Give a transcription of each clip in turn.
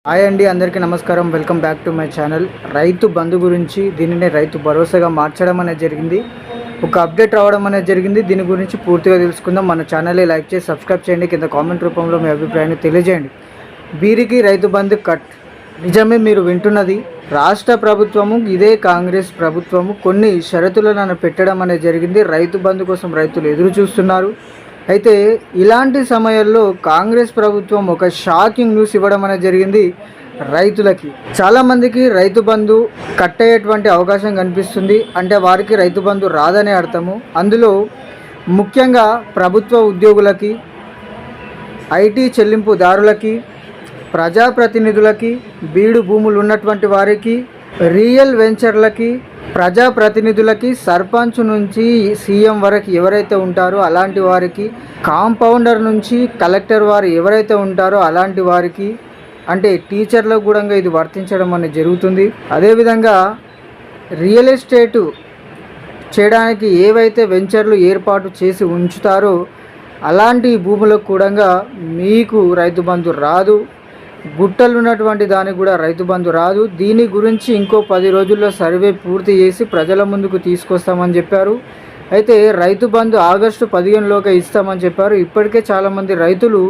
Hi అండి, అందరికీ నమస్కారం. Welcome back to my channel. Rythu Bandhu గురించి దీనిని రైతు భరోసాగా మార్చడం అనేది జరిగింది. ఒక అప్డేట్ రావడం అనేది జరిగింది. దీని గురించి పూర్తిగా తెలుసుకుందాం. మన ఛానల్ని లైక్ చేసి సబ్స్క్రైబ్ చేయండి. కింద కామెంట్ రూపంలో మీ అభిప్రాయాన్ని తెలియజేయండి. వీరికి రైతు బంధు కట్. నిజమే మీరు వింటున్నది. రాష్ట్ర ప్రభుత్వము, ఇదే కాంగ్రెస్ ప్రభుత్వము కొన్ని షరతులను పెట్టడం అనేది జరిగింది. రైతు బంధు కోసం రైతులు ఎదురు చూస్తున్నారు. అయితే ఇలాంటి సమయాల్లో కాంగ్రెస్ ప్రభుత్వం ఒక షాకింగ్ న్యూస్ ఇవ్వడం అనేది జరిగింది రైతులకి. చాలామందికి రైతు బంధు కట్ అయ్యేటువంటి అవకాశం కనిపిస్తుంది. అంటే వారికి రైతు బంధు రాదనే అర్థము. అందులో ముఖ్యంగా ప్రభుత్వ ఉద్యోగులకి, ఐటీ చెల్లింపుదారులకి, ప్రజాప్రతినిధులకి, బీడు భూములు ఉన్నటువంటి వారికి, రియల్ వెంచర్లకి, ప్రజాప్రతినిధులకి, సర్పంచ్ నుంచి సీఎం వరకు ఎవరైతే ఉంటారో అలాంటి వారికి, కాంపౌండర్ నుంచి కలెక్టర్ వారు ఎవరైతే ఉంటారో అలాంటి వారికి, అంటే టీచర్లకు కూడా ఇది వర్తించడం అనేది జరుగుతుంది. అదేవిధంగా రియల్ ఎస్టేటు చేయడానికి ఏవైతే వెంచర్లు ఏర్పాటు చేసి ఉంచుతారో అలాంటి భూములకు కూడా మీకు రైతు బంధు రాదు. గుట్టలు ఉన్నటువంటి దానికి కూడా రైతు బంధు రాదు. దీని గురించి ఇంకో 10 రోజుల్లో సర్వే పూర్తి చేసి ప్రజల ముందుకు తీసుకొస్తామని చెప్పారు. అయితే రైతు బంధు ఆగస్టు 15లోగా ఇస్తామని చెప్పారు. ఇప్పటికే చాలామంది రైతులు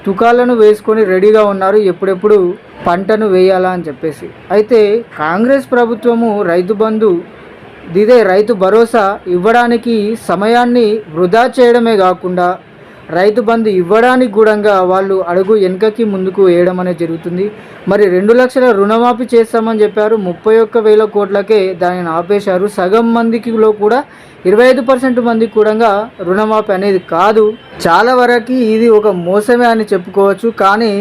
తుకాలను వేసుకొని రెడీగా ఉన్నారు, ఎప్పుడెప్పుడు పంటను వేయాలా అని చెప్పేసి. అయితే కాంగ్రెస్ ప్రభుత్వము రైతు బంధు, ఇదే రైతు భరోసా ఇవ్వడానికి సమయాన్ని వృధా చేయడమే కాకుండా రైతు బంధు ఇవ్వడానికి కూడా వాళ్ళు అడుగు వెనుకకి ముందుకు వేయడం అనేది జరుగుతుంది. మరి 2 లక్షల రుణమాఫీ చేస్తామని చెప్పారు. 31,000 కోట్లకే దానిని ఆపేశారు. సగం మందికిలో కూడా 25% మందికి కూడా రుణమాఫీ అనేది కాదు. చాలా వరకు ఇది ఒక మోసమే అని చెప్పుకోవచ్చు. కానీ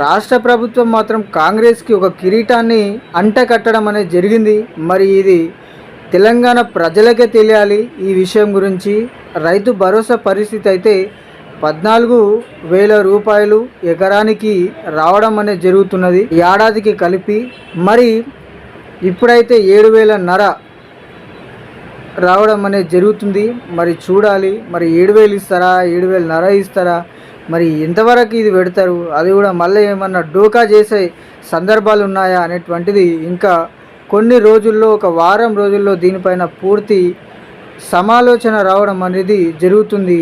రాష్ట్ర ప్రభుత్వం మాత్రం కాంగ్రెస్కి ఒక కిరీటాన్ని అంటకట్టడం అనేది జరిగింది. మరి ఇది తెలంగాణ ప్రజలకే తెలియాలి ఈ విషయం గురించి. రైతు భరోసా పరిస్థితి అయితే 14,000 రూపాయలు ఎకరానికి రావడం అనేది జరుగుతున్నది ఏడాదికి కలిపి. మరి ఇప్పుడైతే 7,500 రావడం అనేది జరుగుతుంది. మరి చూడాలి, మరి 7,000 ఇస్తారా, 7,500 ఇస్తారా, మరి ఎంతవరకు ఇది పెడతారు, అది కూడా మళ్ళీ ఏమన్నా డోకా చేసే సందర్భాలు ఉన్నాయా అనేటువంటిది ఇంకా కొన్ని రోజుల్లో, ఒక వారం రోజుల్లో దీనిపైన పూర్తి సమాలోచన రావడం అనేది జరుగుతుంది.